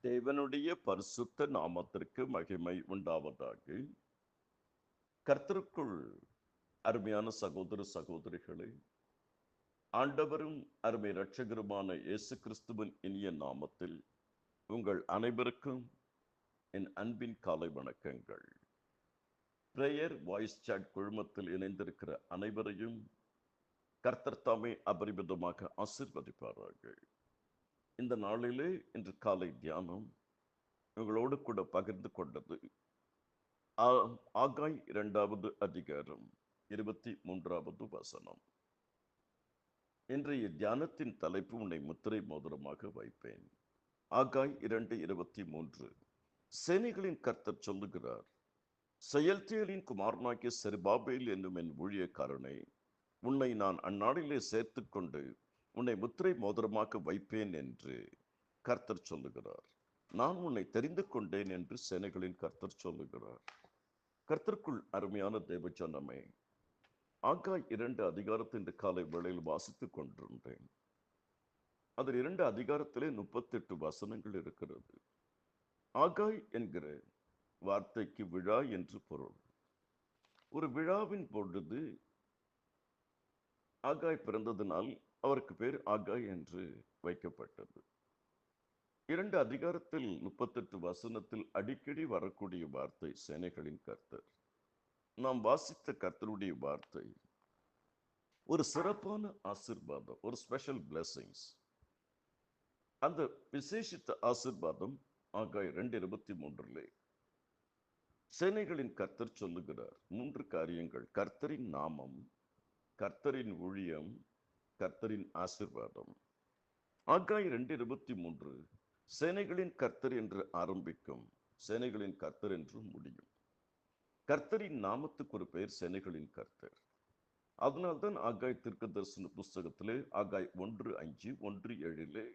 தேவனுடைய பரிசுத்த நாமத்திற்கு மகிமை உண்டாவதாக. கர்த்தருக்குள் அருமையான சகோதர சகோதரிகளே, ஆண்டவரும் அருமை இரட்சகருமான இயேசு கிறிஸ்துவின் இனிய நாமத்தில் உங்கள் அனைவருக்கும் என் அன்பின் காலை வணக்கங்கள். பிரேயர் வாய்ஸ் சாட் குழுமத்தில் இணைந்திருக்கிற அனைவரையும் கர்த்தர் தாமே அபரிமிதமாக ஆசீர்வதிப்பாராக. இந்த நாளிலே இன்று காலை தியானம் உங்களோடு கூட பகிர்ந்து கொண்டது ஆகாய் 2வது அதிகாரம் 23வது வசனம். இன்றைய தியானத்தின் தலைப்பு உன்னை முத்திரை மோதிரமாக வைப்பேன். ஆகாய் 2:23. சேனைகளின் கர்த்தர் சொல்லுகிறார், செயல்தியலின் குமாரனாகிய செருபாபேல் என்னும் என் ஊழியக்காரனை உன்னை நான் அந்நாளிலே சேர்த்து கொண்டு உன்னை முத்திரை மோதிரமாக வைப்பேன் என்று கர்த்தர் சொல்லுகிறார். நான் உன்னை தெரிந்து கொண்டேன் என்று சேனைகளின் கர்த்தர் சொல்லுகிறார். கர்த்தருக்குள் அருமையான தேவஜனமே, ஆகாய் 2 அதிகாரத்தின் காலை வேளையில் வாசித்துக் கொண்டிருந்தேன். அதில் 2 அதிகாரத்திலே 38 வசனங்கள் இருக்கிறது. ஆகாய் என்கிற வார்த்தைக்கு விழா என்று பொருள். ஒரு விழாவின் பொழுது ஆகாய் பிறந்ததினால் அவருக்கு பேர் ஆகாய் என்று வைக்கப்பட்டது. 2 அதிகாரத்தில் 38 வசனத்தில் அடிக்கடி வரக்கூடிய வார்த்தை சேனைகளின் கர்த்தர். நாம் வாசித்த கர்த்தருடைய வார்த்தை ஒரு சிறப்பான ஆசீர்வாதம், ஒரு ஸ்பெஷல் பிளெஸிங்ஸ். அந்த விசேஷித்த ஆசீர்வாதம் ஆகாய் 2:23 சேனைகளின் கர்த்தர் சொல்லுகிறார் 3 காரியங்கள்: கர்த்தரின் நாமம், கர்த்தரின் ஊழியம், கர்த்தரின் ஆசீர்வாதம். ஆகாய் 2:23 சேனைகளின் கர்த்தர் என்று ஆரம்பிக்கும், சேனைகளின் கர்த்தர் என்று முடியும். கர்த்தரின் நாமத்துக்கு ஒரு பெயர் சேனைகளின் கர்த்தர். அதனால்தான் ஆகாய் தீர்க்கதரிசன புஸ்தகத்திலே ஆகாய் 1:5, 1:7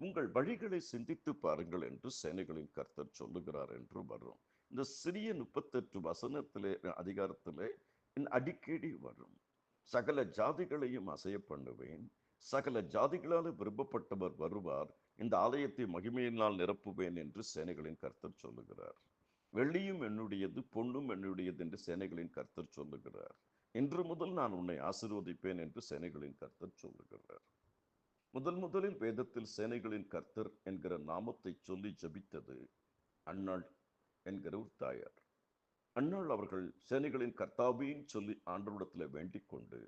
உங்கள் வழிகளை சிந்தித்து பாருங்கள் என்று சேனைகளின் கர்த்தர் சொல்லுகிறார் என்று வரும். இந்த சிறிய 38 வசனத்திலே அதிகாரத்திலே அடிக்கடி வரும். சகல ஜாதிகளையும் அசைய பண்ணுவேன், சகல ஜாதிகளால் விரும்பப்பட்டவர் வருவார், இந்த ஆலயத்தை மகிமையினால் நிரப்புவேன் என்று சேனைகளின் கர்த்தர் சொல்லுகிறார். வெள்ளியும் என்னுடையது, பொன்னும் என்னுடையது என்று சேனைகளின் கர்த்தர் சொல்லுகிறார். இன்று முதல் நான் உன்னை ஆசீர்வதிப்பேன் என்று சேனைகளின் கர்த்தர் சொல்லுகிறார். முதலில் வேதத்தில் சேனைகளின் கர்த்தர் என்கிற நாமத்தை சொல்லி ஜபித்தது அன்னாள் என்கிற ஒரு தாயார். அன்னாள் அவர்கள் சேனைகளின் கர்த்தாவின்னு சொல்லி ஆண்டவரிடத்தில் வேண்டிக் கொண்டு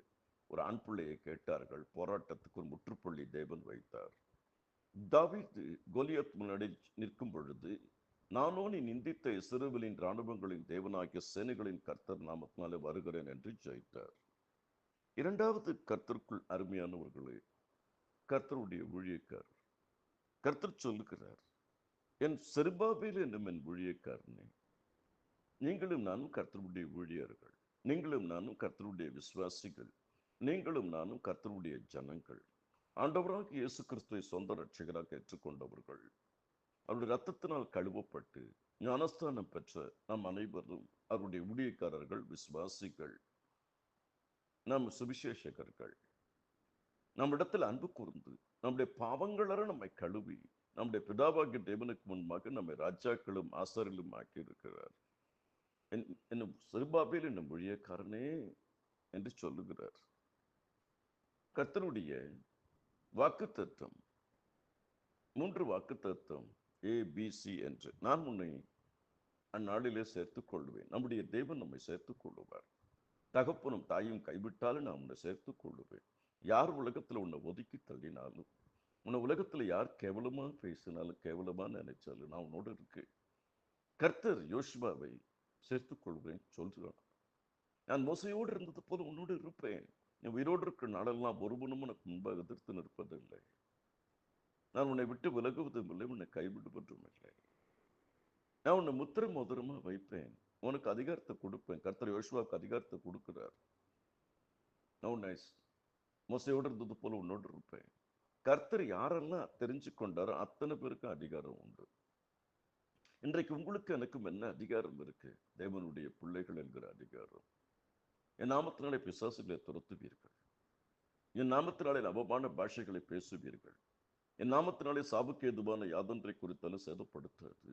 ஒரு ஆண் பிள்ளையை கேட்டார்கள். போராட்டத்துக்கு ஒரு முற்றுப்புள்ளி தேவன் வைத்தார். தாவீது கோலியாத் முன்னாடி நிற்கும் பொழுது, நானோ நீ நிந்தித்த இஸ்ரவேலின் இராணுவங்களின் தேவனாகிய சேனைகளின் கர்த்தர் நாமத்தினாலே வருகிறேன் என்று ஜெயித்தார். 2வது கர்த்தருக்குள் அருமையானவர்களே, கர்த்தருடைய ஊழியக்காரர். கர்த்தர் சொல்லுகிறார், என் செருபாபேல் என்னும் என் ஊழியக்காரனே, நீங்களும் நானும் கர்த்தருடைய ஊழியர்கள், நீங்களும் நானும் கர்த்தருடைய விசுவாசிகள், நீங்களும் நானும் கர்த்தருடைய ஜனங்கள். ஆண்டவராக இயேசு கிறிஸ்துவை சொந்த ரட்சகராக ஏற்றுக்கொண்டவர்கள், அவருடைய ரத்தத்தினால் கழுவப்பட்டு ஞானஸ்தானம் பெற்ற நாம் அனைவரும் அவருடைய ஊழியக்காரர்கள், விசுவாசிகள், நாம் சுவிசேஷகர்கள். நம்மிடத்தில் அன்பு கூர்ந்து நம்முடைய பாவங்களற நம்மை கழுவி நம்முடைய பிதாவாகிய தேவனுக்கு முன்பாக நம்மை ராஜாக்களும் ஆசாரிலும் ஆக்கி இருக்கிறார். என்னும் செருபாபேல் என்னும் ஊழியக்காரனே என்று சொல்லுகிறார். கர்த்தருடைய வாக்குத்தத்தம் 3 வாக்குத்தத்தம் ABC என்று. நான் உன்னை அந்நாளிலே சேர்த்துக் கொள்வேன். நம்முடைய தேவன் நம்மை சேர்த்துக் கொள்ளுவார். தகப்பனும் தாயும் கைவிட்டாலும் நான் உன்னை சேர்த்துக் கொள்ளுவேன். யார் உலகத்துல உன்னை ஒதுக்கி தள்ளினாலும், உன்னை உலகத்துல யார் கேவலமா பேசினாலும், கேவலமா நினைச்சாலும் நான் உன்னோடு இருக்கு. கர்த்தர் யோசுவாவை சேர்த்துக் கொள்வேன் சொல்கிறான். நான் மோசையோடு இருந்தது போல உன்னோடு இருப்பேன். நீ உயிரோடு இருக்கிற நாளெல்லாம் ஒருவனும் உனக்கு முன்பாக எதிர்த்து நிற்பதில்லை. நான் உன்னை விட்டு விலகுவதும் இல்லை, உன்னை கைவிடுவதும் இல்லை. நான் உன்னை முத்திரை மோதிரமா வைப்பேன், உனக்கு அதிகாரத்தை கொடுப்பேன். கர்த்தர் யோசுவாவுக்கு அதிகாரத்தை கொடுக்கிறார். நான் உன்னை மோசையோடு இருந்தது போல உன்னோடு இருப்பேன். கர்த்தர் யாரெல்லாம் தெரிஞ்சு கொண்டாரோ அத்தனை பேருக்கும் அதிகாரம் உண்டு. இன்றைக்கு உங்களுக்கு எனக்கும் என்ன அதிகாரம் இருக்கு? தேவனுடைய பிள்ளைகள் என்கிற அதிகாரம். என் நாமத்தினாலே பிசாசுகளை துரத்துவீர்கள், என் நாமத்தினாலே அவமான பாஷைகளை பேசுவீர்கள், என் நாமத்தினாலே சாவுக்கு ஏதுவான யாதொன்றை குறித்தாலும் சேதப்படுத்தாது.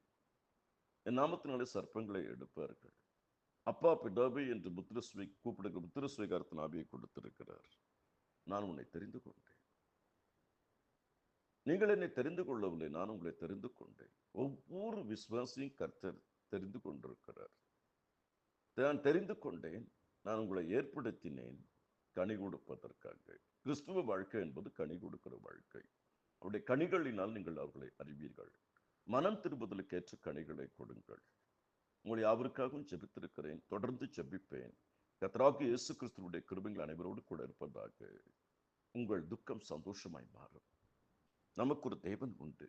என் நாமத்தினாலே சர்ப்பங்களை எடுப்பார்கள். அப்பா பிதாவே என்று கூப்பிடுகிற முத்திர சுவீகாரத்தின் ஆவியை கொடுத்திருக்கிறார். நான் உன்னை தெரிந்து கொண்டேன். நீங்கள் என்னை தெரிந்து கொள்ளவில்லை, நான் உங்களை தெரிந்து கொண்டேன். ஒவ்வொரு விசுவாசியும் கர்த்தர் தெரிந்து கொண்டிருக்கிறார். நான் தெரிந்து கொண்டேன், நான் உங்களை ஏற்படுத்தினேன் கனி கொடுப்பதற்காக. கிறிஸ்துவ வாழ்க்கை என்பது கனி கொடுக்கிற வாழ்க்கை. அவருடைய கனிகளினால் நீங்கள் அவர்களை அறிவீர்கள். மனம் திரும்புதலுக்கு ஏற்ற கனிகளை கொடுங்கள். உங்களை அவருக்காகவும் ஜெபித்திருக்கிறேன், தொடர்ந்து ஜெபிப்பேன். கர்த்தராகிய இயேசு கிறிஸ்துவுடைய கிருபைகள் அனைவரோடு கூட இருப்பதாக. உங்கள் துக்கம் சந்தோஷமாய் மாறும். நமக்கு ஒரு தேவன் உண்டு,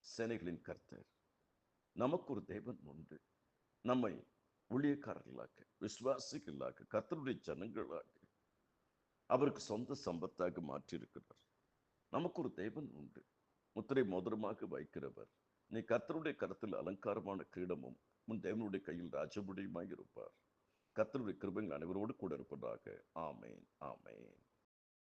சேனைகளின் கர்த்தர். நமக்கு ஒரு தேவன் உண்டு, நம்மை ஊழியக்காரர்களாக, விசுவாசிகளாக, கர்த்தருடைய ஜனங்களாக அவருக்கு சொந்த சம்பத்தாக மாற்றியிருக்கிறார். நமக்கு ஒரு தேவன் உண்டு, முத்திரை மோதிரமாக வைக்கிறவர். நீ கர்த்தருடைய கருத்தில் அலங்காரமான கிரீடமும் உன் தேவனுடைய கையில் ராஜமுடியுமாய் இருப்பார். கர்த்தருடைய கிருபைகள் அனைவரோடு கூட இருப்பதாக. ஆமேன், ஆமேன்.